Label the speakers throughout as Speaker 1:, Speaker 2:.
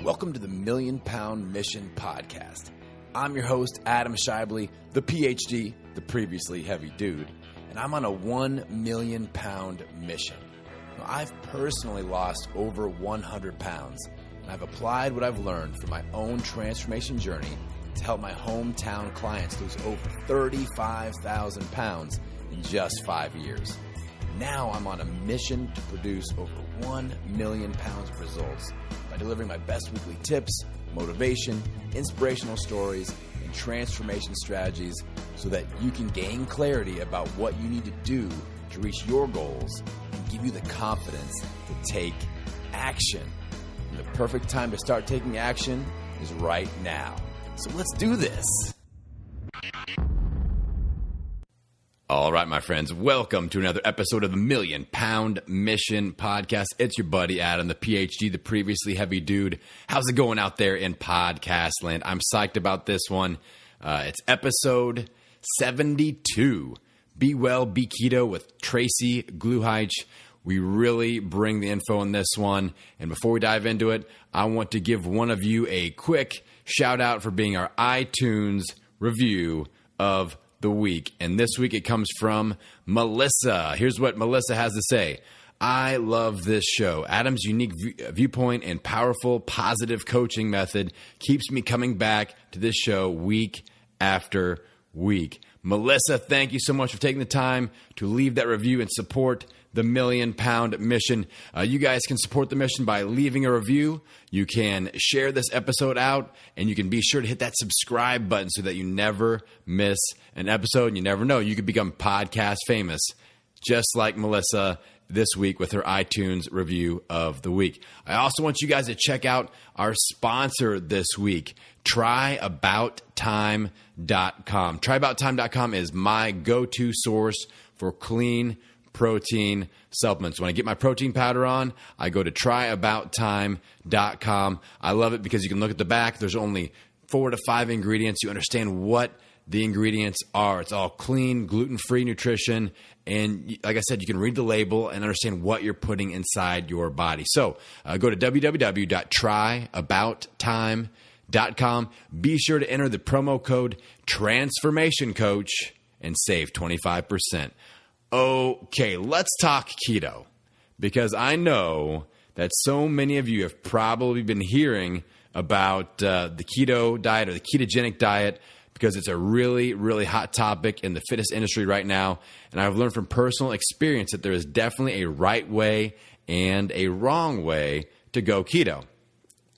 Speaker 1: Welcome to the Million Pound Mission Podcast. I'm your host, Adam Shively, the PhD, the previously heavy dude, and I'm on a 1 million pound mission. Now, I've personally lost over 100 pounds, and I've applied what I've learned from my own transformation journey to help my hometown clients lose over 35,000 pounds in just 5 years. Now I'm on a mission to produce over 1 million pounds of results by delivering my best weekly tips, motivation, inspirational stories, and transformation strategies so that you can gain clarity about what you need to do to reach your goals and give you the confidence to take action. And the perfect time to start taking action is right now. So let's do this. All right, my friends, welcome to another episode of the Million Pound Mission Podcast. It's your buddy Adam, the PhD, the previously heavy dude. How's it going out there in podcast land? I'm psyched about this one. It's episode 72. Be Well, Be Keto with Tracee Gluhaich. We really bring the info in this one. And before we dive into it, I want to give one of you a quick shout out for being our iTunes review of the week. And this week it comes from Melissa. Here's what Melissa has to say. I love this show. Adam's unique viewpoint and powerful, positive coaching method keeps me coming back to this show week after week. Melissa, thank you so much for taking the time to leave that review and support the Million Pound Mission. You guys can support the mission by leaving a review. You can share this episode out, and you can be sure to hit that subscribe button so that you never miss an episode. And you never know, you could become podcast famous, just like Melissa this week with her iTunes review of the week. I also want you guys to check out our sponsor this week, TryAboutTime.com. TryAboutTime.com is my go-to source for clean protein supplements. When I get my protein powder on, I go to TryAboutTime.com. I love it because you can look at the back. There's only 4 to 5 ingredients. You understand what the ingredients are. It's all clean, gluten-free nutrition. And like I said, you can read the label and understand what you're putting inside your body. So go to www.TryAboutTime.com. Be sure to enter the promo code TRANSFORMATIONCOACH and save 25%. Okay, let's talk keto, because I know that so many of you have probably been hearing about the keto diet or the ketogenic diet because it's a really, really hot topic in the fitness industry right now. And I've learned from personal experience that there is definitely a right way and a wrong way to go keto.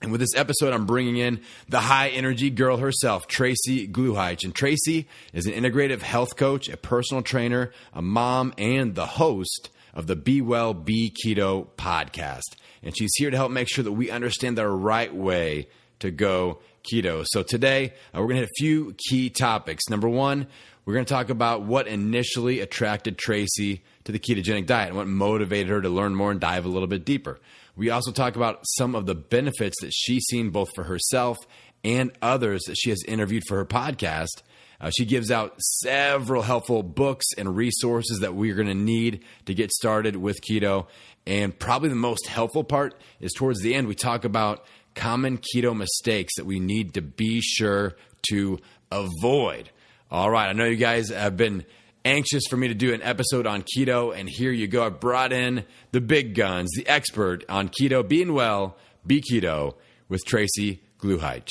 Speaker 1: And with this episode, I'm bringing in the high-energy girl herself, Tracee Gluhaich. And Tracee is an integrative health coach, a personal trainer, a mom, and the host of the Be Well, Be Keto podcast. And she's here to help make sure that we understand the right way to go keto. So today, we're going to hit a few key topics. Number one, we're going to talk about what initially attracted Tracee to the ketogenic diet and what motivated her to learn more and dive a little bit deeper. We also talk about some of the benefits that she's seen both for herself and others that she has interviewed for her podcast. She gives out several helpful books and resources that we're going to need to get started with keto. And probably the most helpful part is towards the end, we talk about common keto mistakes that we need to be sure to avoid. All right, I know you guys have been anxious for me to do an episode on keto, and here you go. I brought in the big guns, the expert on keto, being well, be keto, with Tracee Gluhaich.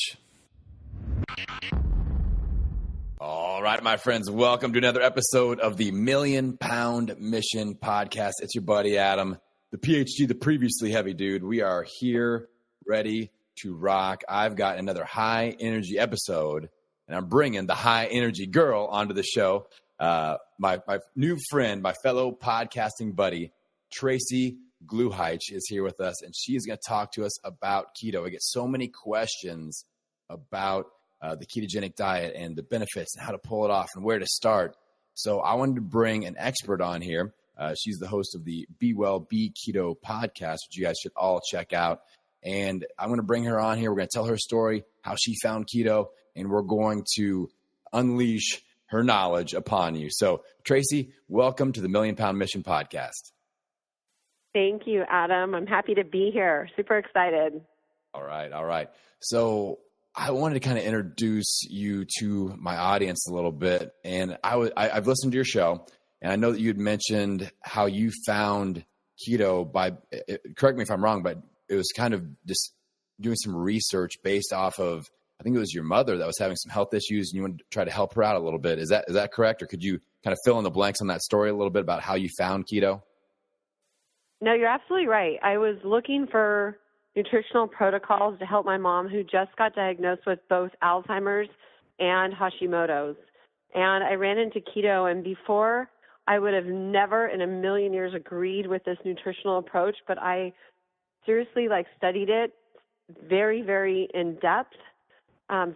Speaker 1: All right, my friends, welcome to another episode of the Million Pound Mission Podcast. It's your buddy Adam, the PhD, the previously heavy dude. We are here, ready to rock. I've got another high energy episode, and I'm bringing the high energy girl onto the show. My new friend, my fellow podcasting buddy, Tracee Gluhaich is here with us, and she's going to talk to us about keto. I get so many questions about the ketogenic diet and the benefits and how to pull it off and where to start. So I wanted to bring an expert on here. She's the host of the Be Well, Be Keto podcast, which you guys should all check out. And I'm going to bring her on here. We're going to tell her story, how she found keto, and we're going to unleash her knowledge upon you. So, Tracee, welcome to the Million Pound Mission Podcast.
Speaker 2: Thank you, Adam. I'm happy to be here. Super excited.
Speaker 1: All right. All right. So I wanted to kind of introduce you to my audience a little bit. And I've listened to your show, and I know that you had mentioned how you found keto by, correct me if I'm wrong, but it was kind of just doing some research based off of, I think it was your mother that was having some health issues and you wanted to try to help her out a little bit. Is that correct? Or could you kind of fill in the blanks on that story a little bit about how you found keto?
Speaker 2: No, you're absolutely right. I was looking for nutritional protocols to help my mom, who just got diagnosed with both Alzheimer's and Hashimoto's. And I ran into keto, and before I would have never in a million years agreed with this nutritional approach, but I seriously studied it very, very in depth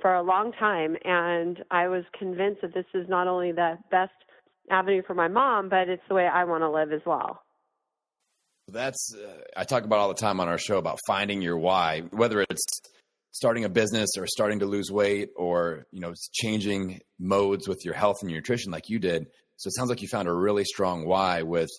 Speaker 2: for a long time. And I was convinced that this is not only the best avenue for my mom, but it's the way I want to live as well.
Speaker 1: That's I talk about all the time on our show about finding your why, whether it's starting a business or starting to lose weight or, changing modes with your health and your nutrition like you did. So it sounds like you found a really strong why with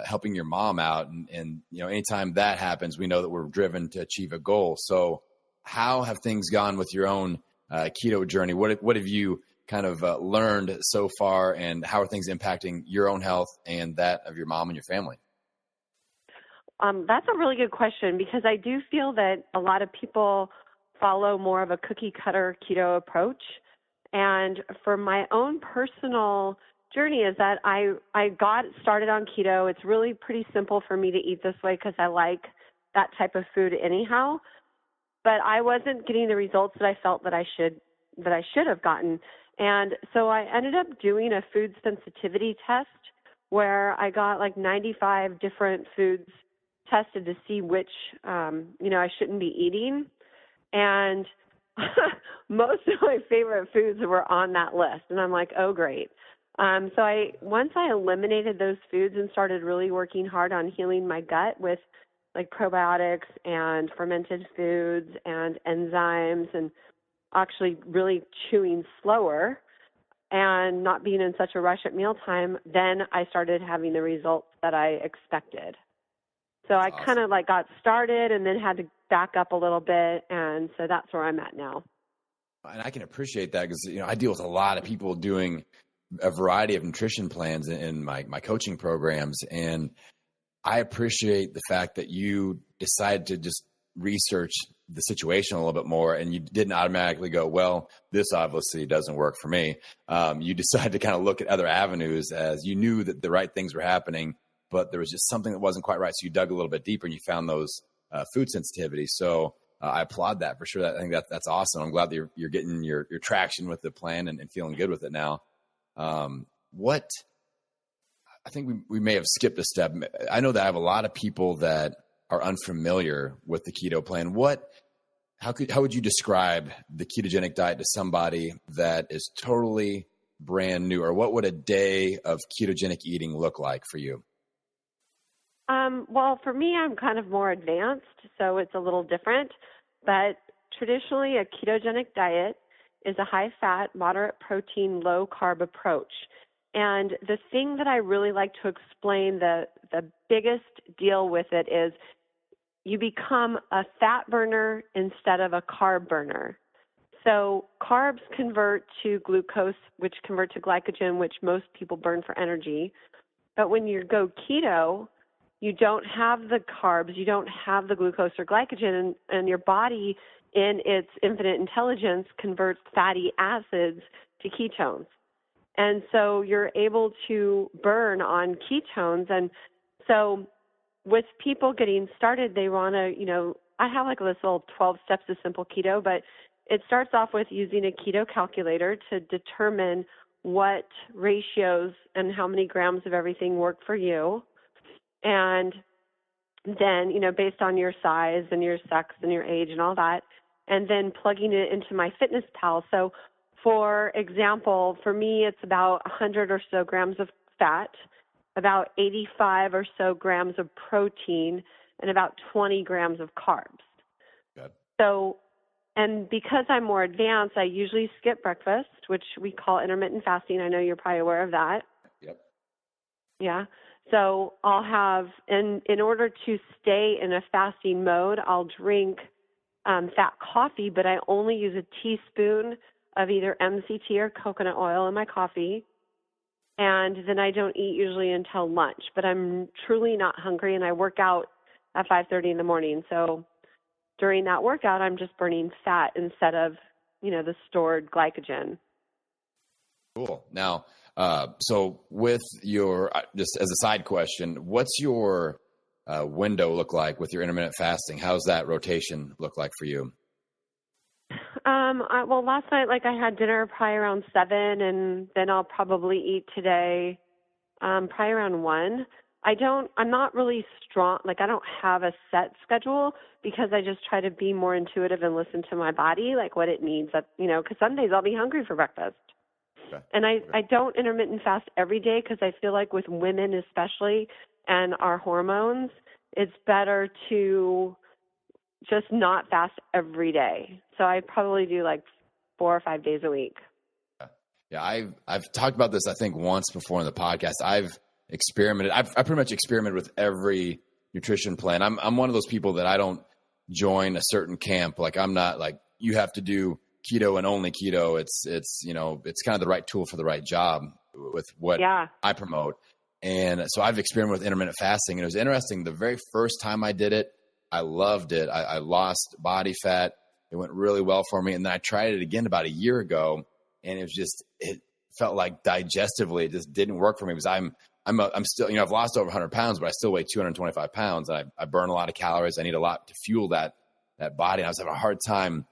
Speaker 1: helping your mom out. And anytime that happens, we know that we're driven to achieve a goal. So how have things gone with your own keto journey? What have you kind of learned so far, and how are things impacting your own health and that of your mom and your family?
Speaker 2: That's a really good question, because I do feel that a lot of people follow more of a cookie cutter keto approach. And for my own personal journey is that I got started on keto. It's really pretty simple for me to eat this way because I like that type of food anyhow. But I wasn't getting the results that I felt that I should have gotten. And so I ended up doing a food sensitivity test where I got 95 different foods tested to see which, I shouldn't be eating. And most of my favorite foods were on that list. And I'm like, oh, great. So once I eliminated those foods and started really working hard on healing my gut with probiotics and fermented foods and enzymes and actually really chewing slower and not being in such a rush at mealtime, then I started having the results that I expected. So I kind of got started and then had to back up a little bit. And so that's where I'm at now.
Speaker 1: And I can appreciate that because, I deal with a lot of people doing a variety of nutrition plans in my coaching programs. And I appreciate the fact that you decided to just research the situation a little bit more, and you didn't automatically go, well, this obviously doesn't work for me. You decided to kind of look at other avenues as you knew that the right things were happening, but there was just something that wasn't quite right. So you dug a little bit deeper and you found those food sensitivities. So I applaud that for sure. I think that's awesome. I'm glad that you're getting your traction with the plan and feeling good with it now. I think we may have skipped a step. I know that I have a lot of people that are unfamiliar with the keto plan. How would you describe the ketogenic diet to somebody that is totally brand new, or what would a day of ketogenic eating look like for you?
Speaker 2: Well, for me, I'm kind of more advanced, so it's a little different. But traditionally, a ketogenic diet is a high-fat, moderate-protein, low-carb approach. And the thing that I really like to explain, the biggest deal with it is you become a fat burner instead of a carb burner. So carbs convert to glucose, which convert to glycogen, which most people burn for energy. But when you go keto, you don't have the carbs, you don't have the glucose or glycogen, and your body, in its infinite intelligence, converts fatty acids to ketones. And so you're able to burn on ketones. And so with people getting started, they want to, I have this little 12 steps to simple keto, but it starts off with using a keto calculator to determine what ratios and how many grams of everything work for you. And then, based on your size and your sex and your age and all that, and then plugging it into MyFitnessPal. So for example, for me, it's about 100 or so grams of fat, about 85 or so grams of protein, and about 20 grams of carbs.
Speaker 1: Good.
Speaker 2: So, and because I'm more advanced, I usually skip breakfast, which we call intermittent fasting. I know you're probably aware of that.
Speaker 1: Yep.
Speaker 2: Yeah. So I'll have, in order to stay in a fasting mode, I'll drink fat coffee, but I only use a teaspoon of either MCT or coconut oil in my coffee. And then I don't eat usually until lunch, but I'm truly not hungry, and I work out at 5:30 in the morning. So during that workout, I'm just burning fat instead of, the stored glycogen.
Speaker 1: Cool. Now, so with your, just as a side question, what's your window look like with your intermittent fasting? How's that rotation look like for you?
Speaker 2: Well, last night, I had dinner probably around 7, and then I'll probably eat today, probably around 1. I'm not really strong. I don't have a set schedule because I just try to be more intuitive and listen to my body, what it needs, because some days I'll be hungry for breakfast. Okay. And I don't intermittent fast every day because I feel like with women especially and our hormones, it's better to just not fast every day. So I probably do 4 or 5 days a week.
Speaker 1: Yeah, I've talked about this I think once before in the podcast. I've experimented. I pretty much experimented with every nutrition plan. I'm one of those people that I don't join a certain camp. I'm not you have to do keto and only keto. It's kind of the right tool for the right job with what I promote. And so I've experimented with intermittent fasting, and it was interesting. The very first time I did it, I loved it. I lost body fat. It went really well for me. And then I tried it again about a year ago, and it felt like digestively, it just didn't work for me because I'm still, I've lost over 100 pounds, but I still weigh 225 pounds. I burn a lot of calories. I need a lot to fuel that body. And I was having a hard time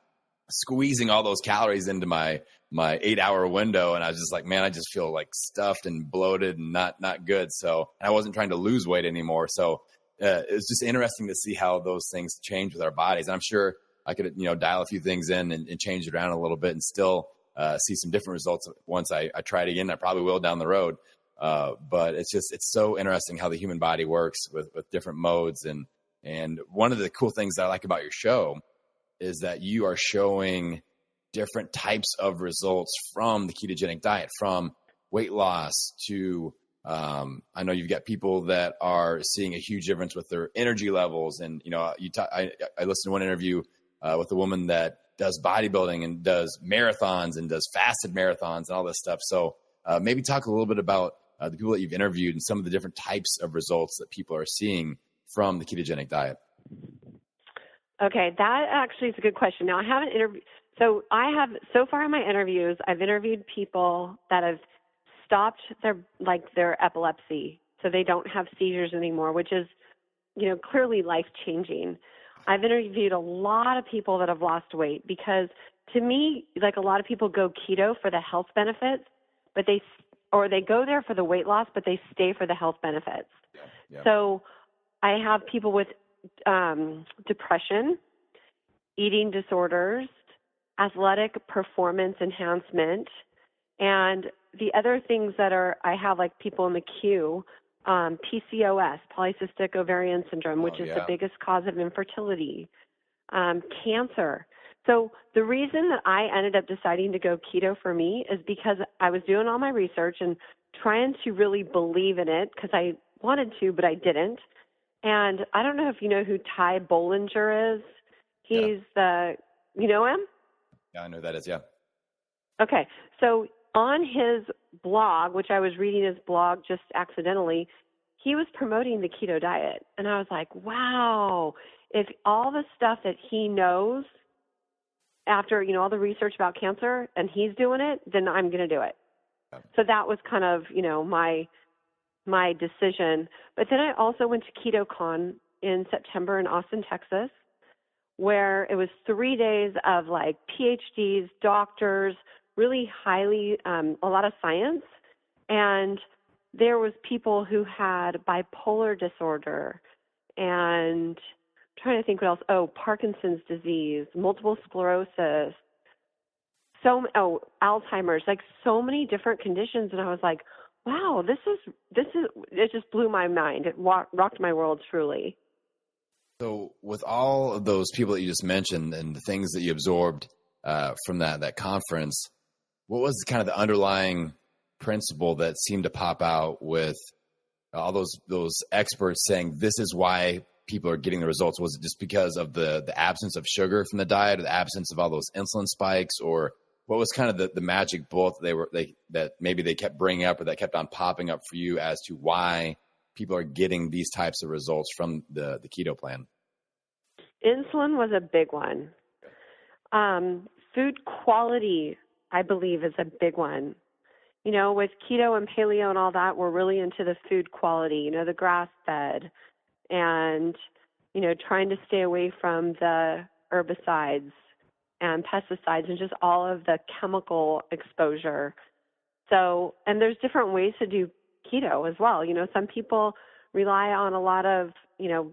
Speaker 1: squeezing all those calories into my 8-hour window. And I was just like, man, I just feel stuffed and bloated and not good. So I wasn't trying to lose weight anymore. So it's just interesting to see how those things change with our bodies. And I'm sure I could, dial a few things in and change it around a little bit and still see some different results once I try it again. I probably will down the road. But it's so interesting how the human body works with different modes. And one of the cool things that I like about your show is that you are showing different types of results from the ketogenic diet, from weight loss to, I know you've got people that are seeing a huge difference with their energy levels. And, I listened to one interview with a woman that does bodybuilding and does marathons and does fasted marathons and all this stuff. So maybe talk a little bit about the people that you've interviewed and some of the different types of results that people are seeing from the ketogenic diet.
Speaker 2: Okay, that actually is a good question. Now, I haven't interviewed. So far in my interviews, I've interviewed people that have stopped their epilepsy, so they don't have seizures anymore, which is, clearly life-changing. I've interviewed a lot of people that have lost weight because, to me, a lot of people go keto for the health benefits, but they go there for the weight loss, but they stay for the health benefits. Yeah. So I have people with depression, eating disorders, athletic performance enhancement, and the other things that I have people in the queue, PCOS, polycystic ovarian syndrome, which is the biggest cause of infertility, cancer. So the reason that I ended up deciding to go keto for me is because I was doing all my research and trying to really believe in it because I wanted to, but I didn't. And I don't know if you know who Ty Bollinger is. He's you know him?
Speaker 1: Yeah, I know who that is, yeah.
Speaker 2: Okay. So on his blog, which I was reading his blog just accidentally, he was promoting the keto diet. And I was like, wow, if all the stuff that he knows after, all the research about cancer and he's doing it, then I'm going to do it. Yeah. So that was kind of, my decision. But then I also went to KetoCon in September in Austin, Texas, where it was 3 days of PhDs, doctors, really highly, a lot of science. And there was people who had bipolar disorder and I'm trying to think what else. Oh, Parkinson's disease, multiple sclerosis, Alzheimer's, so many different conditions. And I was like, wow, this is, it just blew my mind. It rocked my world truly.
Speaker 1: So with all of those people that you just mentioned and the things that you absorbed from that conference, what was kind of the underlying principle that seemed to pop out with all those experts saying this is why people are getting the results? Was it just because of the absence of sugar from the diet, or the absence of all those insulin spikes, or what was kind of the magic bullet that maybe they kept bringing up, or that kept on popping up for you as to why people are getting these types of results from the keto plan?
Speaker 2: Insulin was a big one. Food quality, I believe, is a big one. You know, with keto and paleo and all that, we're really into the food quality, you know, the grass-fed and, you know, trying to stay away from the herbicides and pesticides and just all of the chemical exposure. So, and there's different ways to do keto as well. You know, some people rely on a lot of, you know,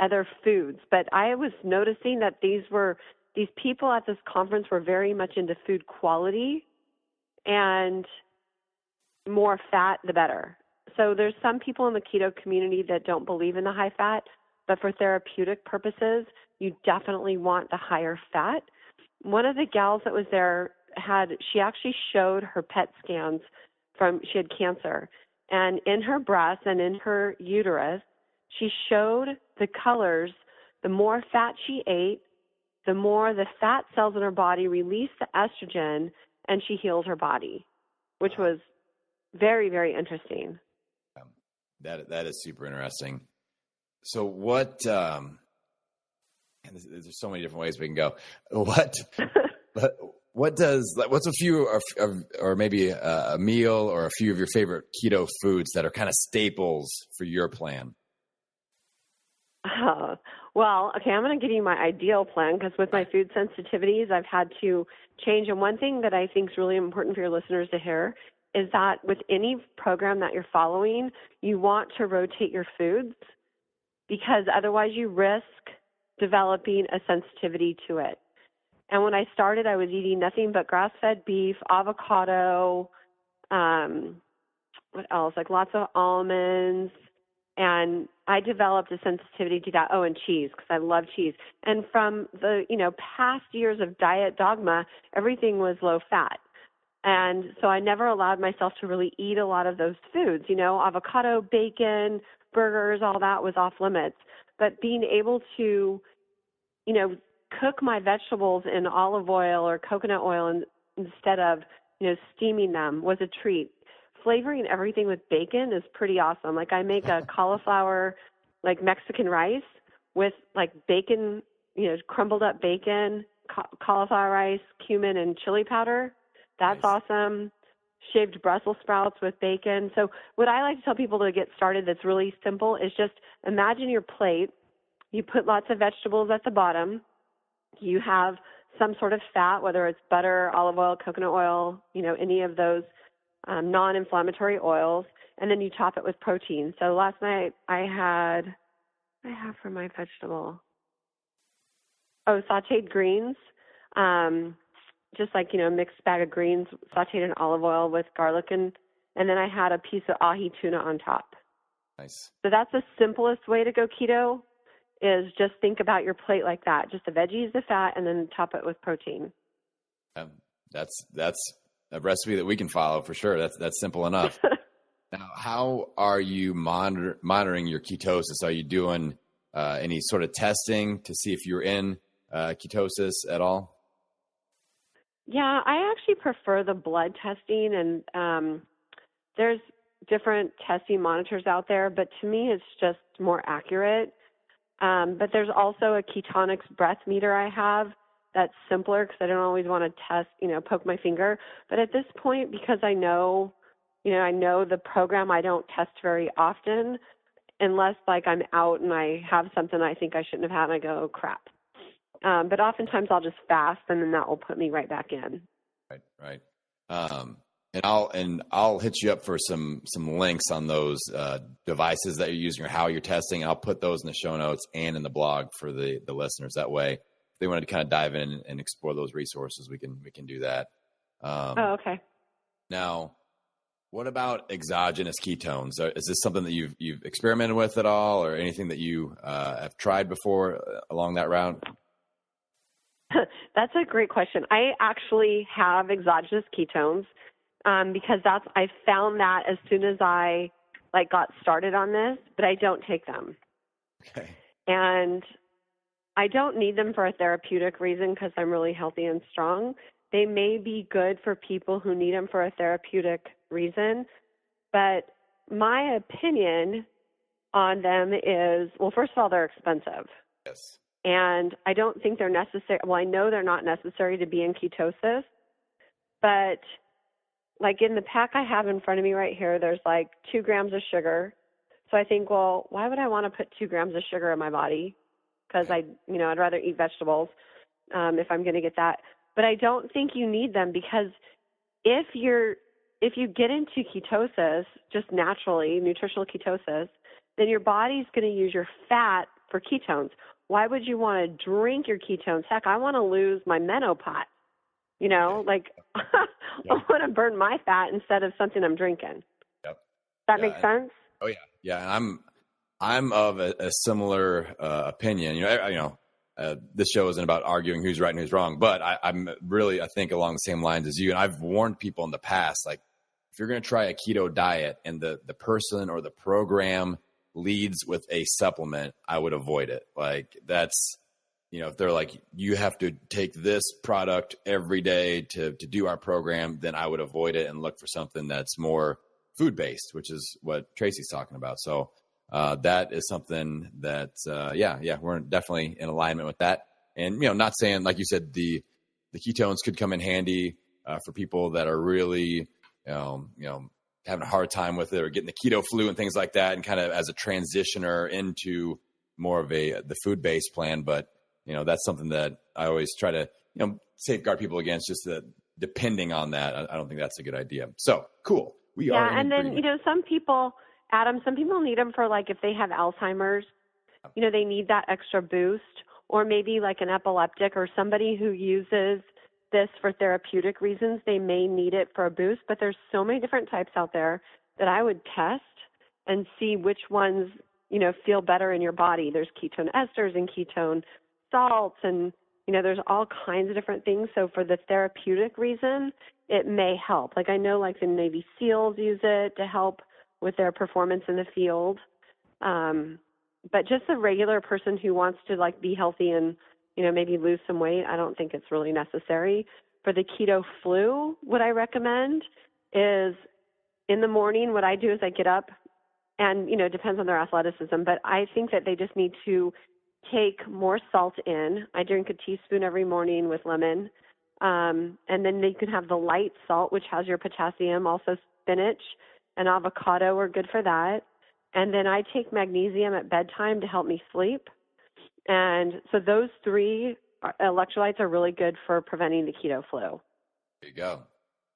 Speaker 2: other foods, but I was noticing that these people at this conference were very much into food quality, and more fat, the better. So there's some people in the keto community that don't believe in the high fat, but for therapeutic purposes, you definitely want the higher fat. One of the gals that was there she actually showed her PET scans she had cancer, and in her breast and in her uterus, she showed the colors. The more fat she ate, the more the fat cells in her body released the estrogen, and she healed her body, which was very, very interesting.
Speaker 1: That is super interesting. So what? There's so many different ways we can go. What's a few or maybe a meal or a few of your favorite keto foods that are kind of staples for your plan?
Speaker 2: Well, okay, I'm going to give you my ideal plan, because with my food sensitivities, I've had to change. And one thing that I think is really important for your listeners to hear is that with any program that you're following, you want to rotate your foods, because otherwise you risk developing a sensitivity to it. And when I started, I was eating nothing but grass-fed beef, avocado, what else? Like lots of almonds. And I developed a sensitivity to that. Oh, and cheese, because I love cheese. And from the, past years of diet dogma, everything was low fat. And so I never allowed myself to really eat a lot of those foods. Avocado, bacon, burgers, all that was off limits. But being able to, cook my vegetables in olive oil or coconut oil instead of, steaming them was a treat. Flavoring everything with bacon is pretty awesome. Like I make a cauliflower, like Mexican rice with like bacon, crumbled up bacon, cauliflower rice, cumin, and chili powder. That's nice. Awesome. Shaved Brussels sprouts with bacon. So what I like to tell people to get started that's really simple is just imagine your plate. You put lots of vegetables at the bottom. You have some sort of fat, whether it's butter, olive oil, coconut oil, any of those non-inflammatory oils, and then you top it with protein. So last night I have for my vegetable, sauteed greens, just like, mixed bag of greens, sauteed in olive oil with garlic, and then I had a piece of ahi tuna on top.
Speaker 1: Nice.
Speaker 2: So that's the simplest way to go keto, is just think about your plate like that. Just the veggies, the fat, and then top it with protein.
Speaker 1: That's a recipe that we can follow for sure. That's simple enough. Now, how are you monitoring your ketosis? Are you doing any sort of testing to see if you're in ketosis at all?
Speaker 2: Yeah, I actually prefer the blood testing, and there's different testing monitors out there, but to me it's just more accurate. But there's also a ketonics breath meter I have that's simpler, because I don't always want to test, poke my finger. But at this point, because I know the program, I don't test very often, unless like I'm out and I have something I think I shouldn't have had and I go, oh, crap. But oftentimes I'll just fast, and then that will put me right back in.
Speaker 1: Right. And I'll hit you up for some links on those devices that you're using or how you're testing. I'll put those in the show notes and in the blog for the listeners. That way, if they wanted to kind of dive in and explore those resources, we can do that.
Speaker 2: Okay.
Speaker 1: Now, what about exogenous ketones? Is this something that you've experimented with at all, or anything that you have tried before along that route?
Speaker 2: That's a great question. I actually have exogenous ketones because I found that as soon as I got started on this, but I don't take them.
Speaker 1: Okay.
Speaker 2: And I don't need them for a therapeutic reason because I'm really healthy and strong. They may be good for people who need them for a therapeutic reason, but my opinion on them is, well, first of all, they're expensive.
Speaker 1: Yes.
Speaker 2: And I don't think they're necessary. Well, I know they're not necessary to be in ketosis, but like in the pack I have in front of me right here, there's like 2 grams of sugar. So I think, well, why would I want to put 2 grams of sugar in my body? Because I'd rather eat vegetables if I'm going to get that. But I don't think you need them because if you get into ketosis just naturally, nutritional ketosis, then your body's going to use your fat for ketones. Why would you want to drink your ketones? Heck, I want to lose my menopause. I want to burn my fat instead of something I'm drinking.
Speaker 1: Yep.
Speaker 2: That makes sense?
Speaker 1: Oh yeah. Yeah. And I'm of a similar opinion. This show isn't about arguing who's right and who's wrong, but I'm really, I think along the same lines as you. And I've warned people in the past, like if you're going to try a keto diet and the person or the program leads with a supplement, I would avoid it. Like that's, if they're like, you have to take this product every day to do our program, then I would avoid it and look for something that's more food-based, which is what Tracee's talking about. So that is something that, we're definitely in alignment with that. And, not saying, like you said, the ketones could come in handy for people that are really, having a hard time with it or getting the keto flu and things like that, and kind of as a transitioner into more of the food-based plan. But, that's something that I always try to, safeguard people against, just depending on that. I don't think that's a good idea. So cool. We are.
Speaker 2: Yeah. And then, some people, Adam, some people need them for like if they have Alzheimer's, they need that extra boost, or maybe like an epileptic or somebody who uses this for therapeutic reasons, they may need it for a boost. But there's so many different types out there that I would test and see which ones, feel better in your body. There's ketone esters and ketone salts, and, there's all kinds of different things. So for the therapeutic reason, it may help. Like I know like the Navy SEALs use it to help with their performance in the field. But just a regular person who wants to like be healthy and, maybe lose some weight, I don't think it's really necessary. For the keto flu, what I recommend is in the morning, what I do is I get up and, it depends on their athleticism, but I think that they just need to take more salt in. I drink a teaspoon every morning with lemon. And then you can have the light salt, which has your potassium, also spinach and avocado are good for that. And then I take magnesium at bedtime to help me sleep. And so those 3 electrolytes are really good for preventing the keto flu.
Speaker 1: There you go.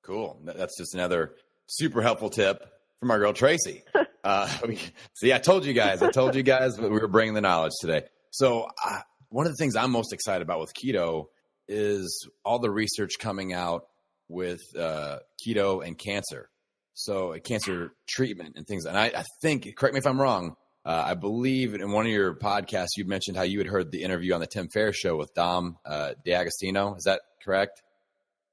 Speaker 1: Cool. That's just another super helpful tip from our girl, Tracee. I told you guys, but we were bringing the knowledge today. So one of the things I'm most excited about with keto is all the research coming out with keto and cancer. So cancer treatment and things. And I think, correct me if I'm wrong, I believe in one of your podcasts, you mentioned how you had heard the interview on the Tim Ferriss show with Dom D'Agostino. Is that correct?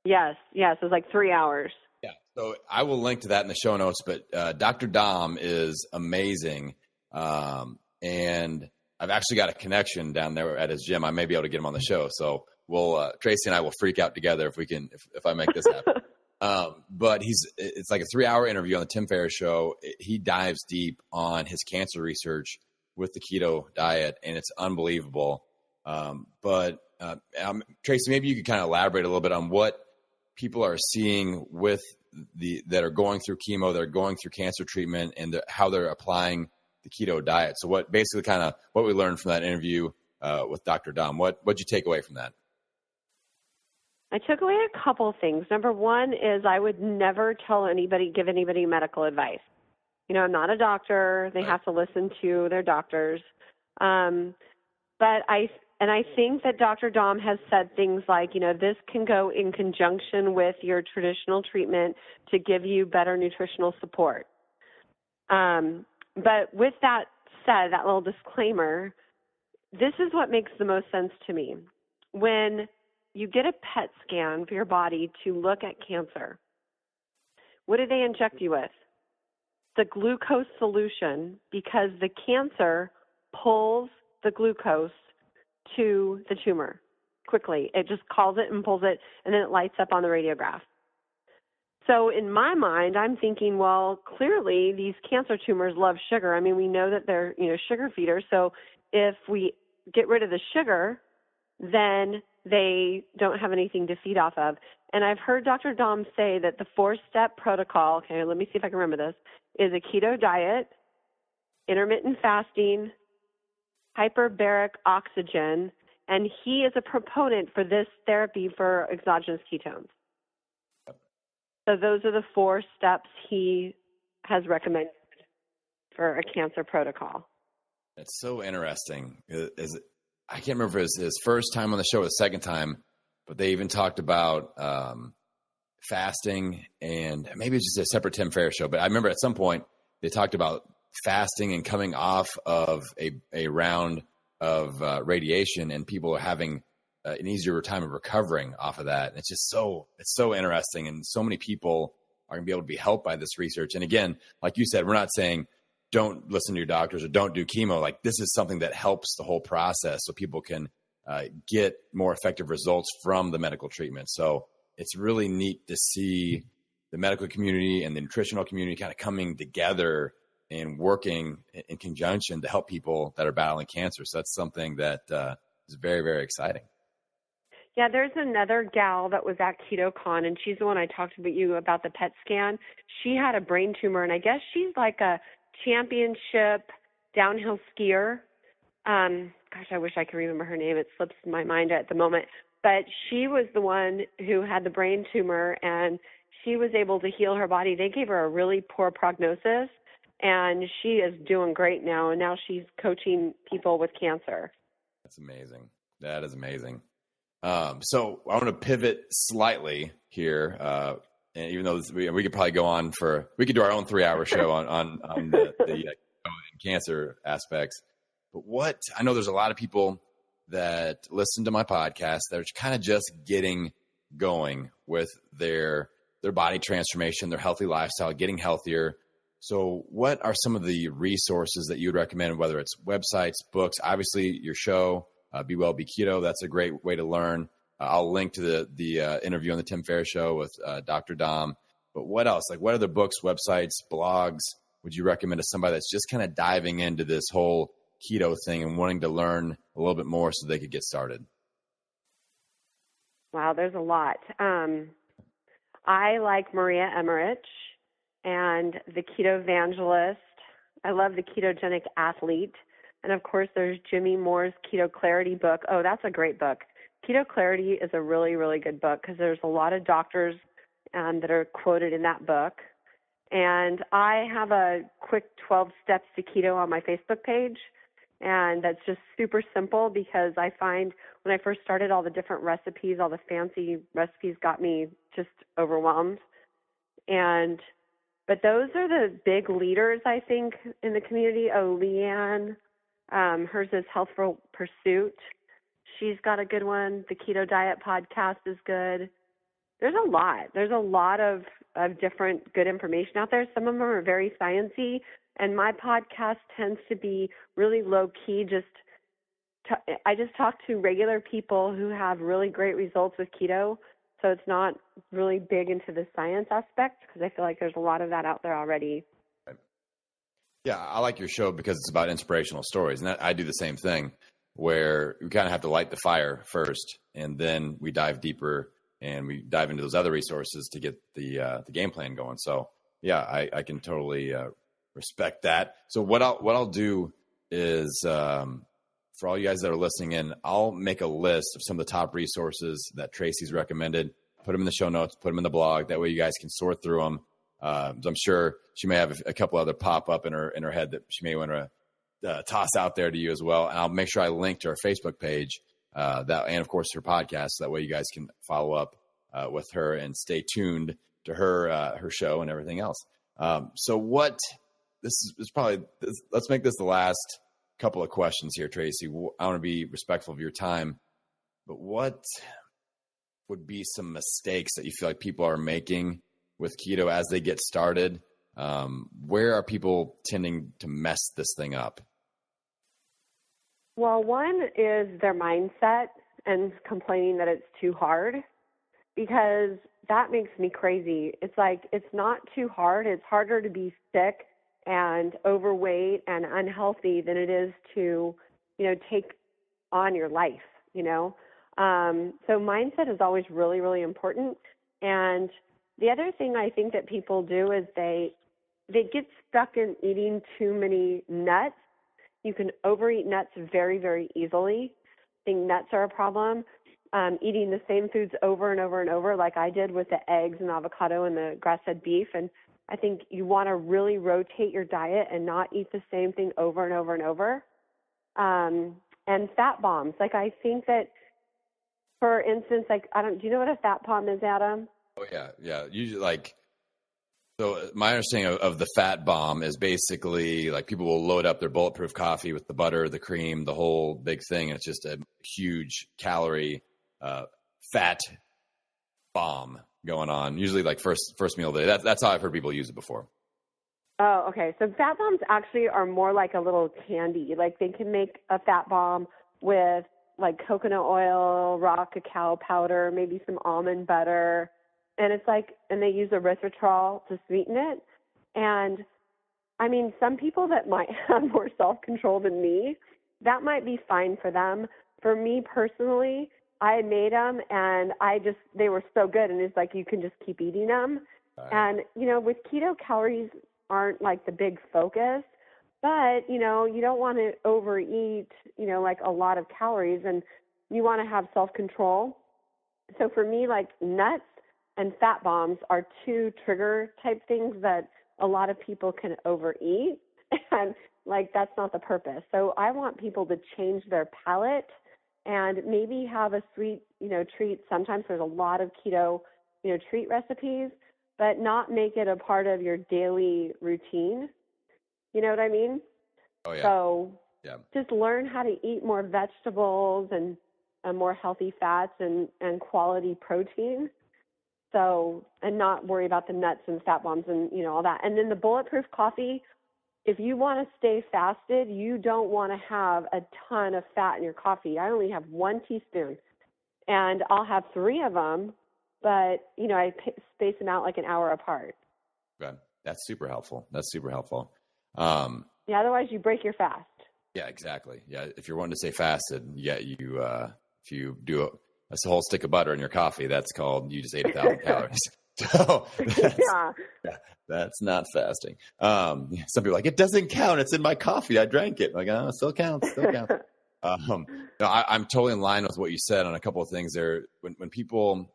Speaker 2: Yes. It was like 3 hours.
Speaker 1: Yeah. So I will link to that in the show notes, but Dr. Dom is amazing. And I've actually got a connection down there at his gym. I may be able to get him on the show. So Tracee and I will freak out together if I make this happen. But it's like a 3-hour interview on the Tim Ferriss show. He dives deep on his cancer research with the keto diet, and it's unbelievable. Tracee, maybe you could kind of elaborate a little bit on what people are seeing with that are going through chemo, that are going through cancer treatment, and how they're applying the keto diet. So what we learned from that interview with Dr. Dom, what'd you take away from that?
Speaker 2: I took away a couple things. Number one is I would never give anybody medical advice. I'm not a doctor. They have to listen to their doctors. But I think that Dr. Dom has said things like, this can go in conjunction with your traditional treatment to give you better nutritional support. But with that said, that little disclaimer, this is what makes the most sense to me. When you get a PET scan for your body to look at cancer, what do they inject you with? The glucose solution, because the cancer pulls the glucose to the tumor quickly. It just calls it and pulls it, and then it lights up on the radiograph. So in my mind, I'm thinking, well, clearly these cancer tumors love sugar. I mean, we know that they're, sugar feeders. So if we get rid of the sugar, then they don't have anything to feed off of. And I've heard Dr. Dom say that the 4-step protocol, okay, let me see if I can remember this, is a keto diet, intermittent fasting, hyperbaric oxygen, and he is a proponent for this therapy for exogenous ketones. So those are the 4 steps he has recommended for a cancer protocol.
Speaker 1: It's so interesting. I can't remember if it was his first time on the show or the second time, but they even talked about fasting, and maybe it's just a separate Tim Ferriss show. But I remember at some point they talked about fasting and coming off of a round of radiation, and people are having an easier time of recovering off of that. And it's so interesting. And so many people are going to be able to be helped by this research. And again, like you said, we're not saying don't listen to your doctors or don't do chemo. Like, this is something that helps the whole process so people can get more effective results from the medical treatment. So it's really neat to see the medical community and the nutritional community kind of coming together and working in conjunction to help people that are battling cancer. So that's something that is very, very exciting.
Speaker 2: Yeah, there's another gal that was at KetoCon, and she's the one I talked to you about the PET scan. She had a brain tumor, and I guess she's like a championship downhill skier. Gosh, I wish I could remember her name. It slips my mind at the moment. But she was the one who had the brain tumor, and she was able to heal her body. They gave her a really poor prognosis, and she is doing great now, and now she's coaching people with cancer. That's
Speaker 1: amazing. That is amazing. So I want to pivot slightly here, and even though we could probably go on we could do our own 3-hour show on the cancer aspects. But I know there's a lot of people that listen to my podcast that are kind of just getting going with their body transformation, their healthy lifestyle, getting healthier. So what are some of the resources that you would recommend, whether it's websites, books, obviously your show, Be Well, Be Keto? That's a great way to learn. I'll link to the interview on the Tim Ferriss Show with Dr. Dom. But what else? Like, what other books, websites, blogs would you recommend to somebody that's just kind of diving into this whole keto thing and wanting to learn a little bit more so they could get started?
Speaker 2: Wow, there's a lot. I like Maria Emmerich and the Keto Evangelist. I love the Ketogenic Athlete. And, of course, there's Jimmy Moore's Keto Clarity book. Oh, that's a great book. Keto Clarity is a really, really good book because there's a lot of doctors that are quoted in that book. And I have a quick 12 steps to keto on my Facebook page. And that's just super simple because I find when I first started, all the different recipes, all the fancy recipes got me just overwhelmed. But those are the big leaders, I think, in the community. Oh, Leanne, hers is Health for Pursuit. She's got a good one. The Keto Diet podcast is good. There's a lot. There's a lot of different good information out there. Some of them are very sciencey, and my podcast tends to be really low-key. I just talk to regular people who have really great results with keto, so it's not really big into the science aspect because I feel like there's a lot of that out there already.
Speaker 1: Yeah, I like your show because it's about inspirational stories, and I do the same thing where we kind of have to light the fire first, and then we dive deeper and we dive into those other resources to get the game plan going. So yeah, I can totally respect that. So what I'll do is for all you guys that are listening in, I'll make a list of some of the top resources that Tracee's recommended, put them in the show notes, put them in the blog. That way you guys can sort through them. I'm sure she may have a couple other pop up in her head that she may want to toss out there to you as well. And I'll make sure I link to her Facebook page and of course her podcast. So that way you guys can follow up with her and stay tuned to her show and everything else. So let's make this the last couple of questions here, Tracee. I want to be respectful of your time, but what would be some mistakes that you feel like people are making with keto as they get started? Where are people tending to mess this thing up?
Speaker 2: Well, one is their mindset and complaining that it's too hard, because that makes me crazy. It's like, it's not too hard. It's harder to be sick and overweight and unhealthy than it is to, take on your life, So mindset is always really, really important. And the other thing I think that people do is they get stuck in eating too many nuts. You can overeat nuts very, very easily. I think nuts are a problem. Eating the same foods over and over and over, like I did with the eggs and avocado and the grass-fed beef. And I think you want to really rotate your diet and not eat the same thing over and over and over. And fat bombs. Like, I think that, for instance, do you know what a fat bomb is, Adam?
Speaker 1: Oh, yeah. Yeah. Usually, so my understanding of the fat bomb is basically like people will load up their bulletproof coffee with the butter, the cream, the whole big thing. And it's just a huge calorie fat bomb going on. Usually like first meal of the day. That's how I've heard people use it before.
Speaker 2: Oh, okay. So fat bombs actually are more like a little candy. Like, they can make a fat bomb with like coconut oil, raw cacao powder, maybe some almond butter. And it's like, and they use erythritol to sweeten it. And I mean, some people that might have more self-control than me, that might be fine for them. For me personally, I made them and they were so good. And it's like, you can just keep eating them. Right. And, with keto, calories aren't like the big focus, but, you don't want to overeat, like a lot of calories, and you want to have self-control. So for me, like nuts and fat bombs are two trigger type things that a lot of people can overeat, and like, that's not the purpose. So I want people to change their palate and maybe have a sweet, treat. Sometimes there's a lot of keto, treat recipes, but not make it a part of your daily routine. You know what I mean?
Speaker 1: Oh, yeah.
Speaker 2: So
Speaker 1: yeah.
Speaker 2: Just learn how to eat more vegetables and more healthy fats and quality protein. So, and not worry about the nuts and fat bombs and, all that. And then the bulletproof coffee, if you want to stay fasted, you don't want to have a ton of fat in your coffee. I only have 1 teaspoon, and I'll have 3 of them, but, I space them out like an hour apart.
Speaker 1: Okay. That's super helpful.
Speaker 2: Yeah, otherwise you break your fast.
Speaker 1: Yeah, exactly. Yeah, if you're wanting to stay fasted, if you do a whole stick of butter in your coffee, that's called, you just ate 1,000 calories. So that's not fasting. Some people are like, it doesn't count. It's in my coffee. I drank it. I'm like, oh, it still counts. I'm totally in line with what you said on a couple of things there. When people,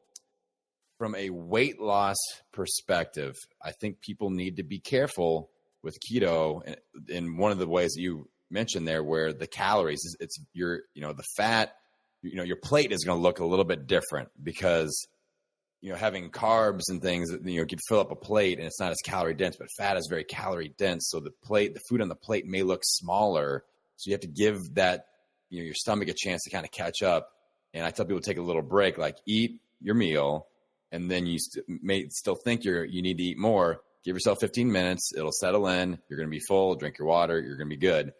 Speaker 1: from a weight loss perspective, I think people need to be careful with keto. And one of the ways that you mentioned there, where the calories, it's your, the fat, your plate is going to look a little bit different because, having carbs and things, could fill up a plate and it's not as calorie dense, but fat is very calorie dense. So the food on the plate may look smaller. So you have to give that, your stomach a chance to kind of catch up. And I tell people to take a little break, like eat your meal, and then you may still think you need to eat more. Give yourself 15 minutes. It'll settle in. You're going to be full. Drink your water. You're going to be good.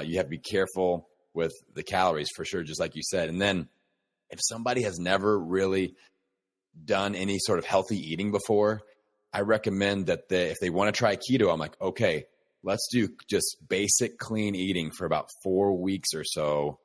Speaker 1: You have to be careful with the calories for sure, just like you said. And then if somebody has never really done any sort of healthy eating before, I recommend that if they want to try keto, I'm like, okay, let's do just basic clean eating for about 4 weeks or so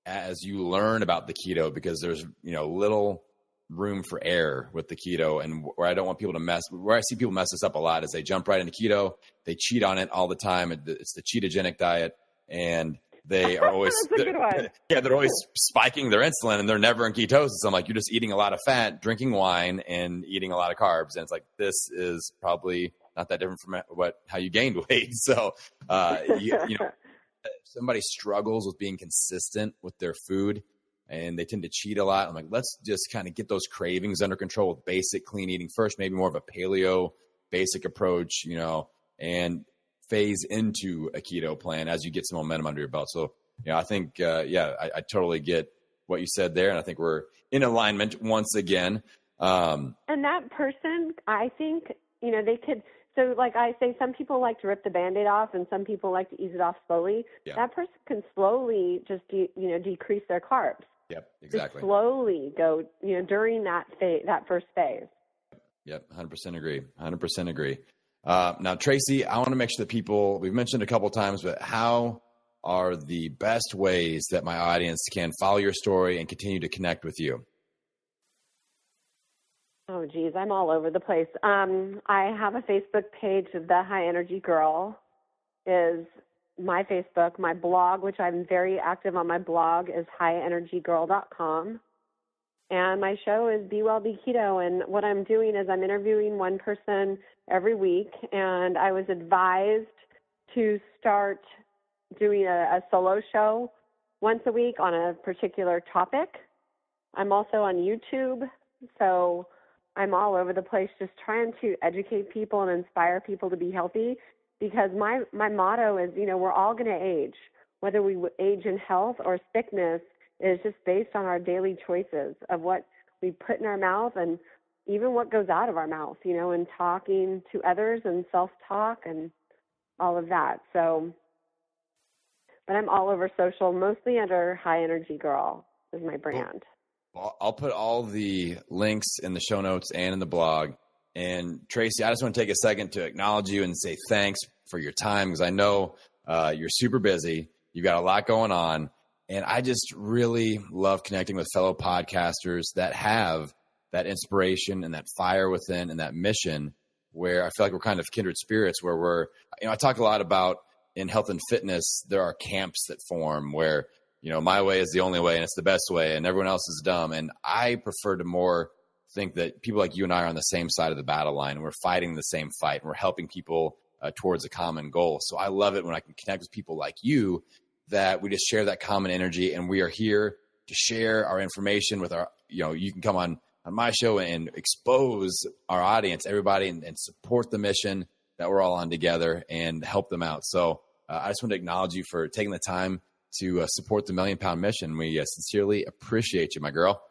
Speaker 1: as you learn about the keto, because there's, little room for error with the keto. And where I don't want people to where I see people mess this up a lot is they jump right into keto. They cheat on it all the time. It's the ketogenic diet. And they are always, they're always spiking their insulin and they're never in ketosis. I'm like, you're just eating a lot of fat, drinking wine, and eating a lot of carbs. And it's like, this is probably not that different from how you gained weight. So, if somebody struggles with being consistent with their food and they tend to cheat a lot, I'm like, let's just kind of get those cravings under control with basic clean eating first, maybe more of a paleo basic approach, and phase into a keto plan as you get some momentum under your belt. So, I think, I totally get what you said there. And I think we're in alignment once again.
Speaker 2: And that person, I think, they could So like I say, some people like to rip the Band-Aid off and some people like to ease it off slowly.
Speaker 1: Yeah.
Speaker 2: That person can slowly just, decrease their carbs.
Speaker 1: Yep, exactly.
Speaker 2: Just slowly go, during that first phase.
Speaker 1: Yep, 100% agree. 100% agree. Now, Tracee, I want to make sure that we've mentioned a couple of times, but how are the best ways that my audience can follow your story and continue to connect with you?
Speaker 2: Oh, geez, I'm all over the place. I have a Facebook page, The High Energy Girl is my Facebook. My blog, which I'm very active on my blog, is highenergygirl.com. And my show is Be Well, Be Keto. And what I'm doing is I'm interviewing one person every week. And I was advised to start doing a solo show once a week on a particular topic. I'm also on YouTube. So I'm all over the place just trying to educate people and inspire people to be healthy, because my motto is, we're all going to age. Whether we age in health or sickness is just based on our daily choices of what we put in our mouth and even what goes out of our mouth, and talking to others and self-talk and all of that. So, but I'm all over social, mostly under High Energy Girl is my brand.
Speaker 1: I'll put all the links in the show notes and in the blog. And Tracee, I just want to take a second to acknowledge you and say thanks for your time, because I know you're super busy. You've got a lot going on. And I just really love connecting with fellow podcasters that have that inspiration and that fire within and that mission, where I feel like we're kind of kindred spirits, where I talk a lot about in health and fitness, there are camps that form where, my way is the only way and it's the best way and everyone else is dumb. And I prefer to more think that people like you and I are on the same side of the battle line and we're fighting the same fight and we're helping people towards a common goal. So I love it when I can connect with people like you, that we just share that common energy, and we are here to share our information with our, you can come on my show and expose our audience, everybody, and support the mission that we're all on together and help them out. So I just want to acknowledge you for taking the time to support the Million Pound Mission. We sincerely appreciate you, my girl.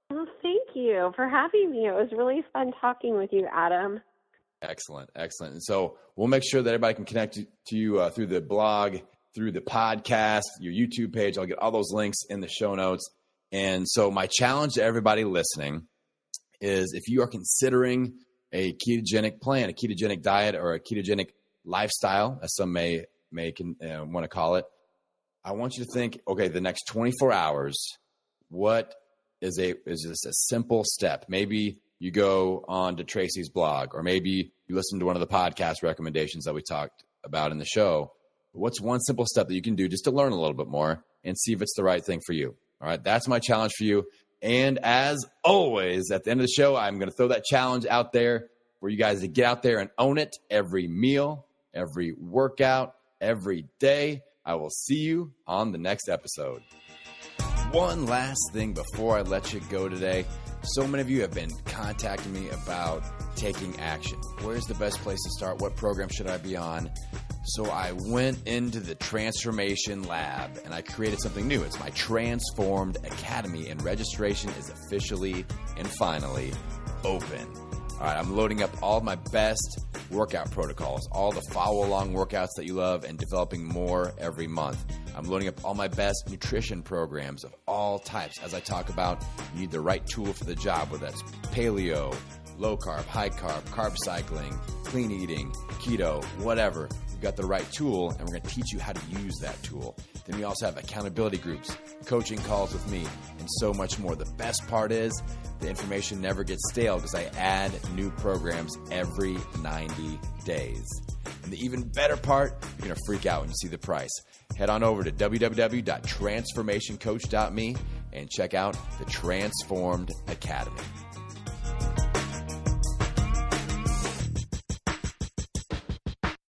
Speaker 2: Well, thank you for having me. It was really fun talking with you, Adam.
Speaker 1: Excellent. And so we'll make sure that everybody can connect to you through the blog, through the podcast, your YouTube page. I'll get all those links in the show notes. And so my challenge to everybody listening is, if you are considering a ketogenic plan, a ketogenic diet, or a ketogenic lifestyle, as some may want to call it, I want you to think, okay, the next 24 hours, what is just a simple step? Maybe you go on to Tracee's blog, or maybe you listen to one of the podcast recommendations that we talked about in the show. What's one simple step that you can do just to learn a little bit more and see if it's the right thing for you? All right, that's my challenge for you. And as always, at the end of the show, I'm going to throw that challenge out there for you guys to get out there and own it every meal, every workout, every day. I will see you on the next episode. One last thing before I let you go today. So many of you have been contacting me about taking action. Where's the best place to start? What program should I be on? So I went into the Transformation Lab and I created something new. It's my Transformed Academy, and registration is officially and finally open. All right, I'm loading up all of my best workout protocols, all the follow-along workouts that you love, and developing more every month. I'm loading up all my best nutrition programs of all types. As I talk about, you need the right tool for the job, whether that's paleo, low carb, high carb, carb cycling, clean eating, keto, whatever. We've got the right tool, and we're going to teach you how to use that tool. Then we also have accountability groups, coaching calls with me, and so much more. The best part is the information never gets stale because I add new programs every 90 days. And the even better part, you're going to freak out when you see the price. Head on over to www.transformationcoach.me and check out the Transformed Academy.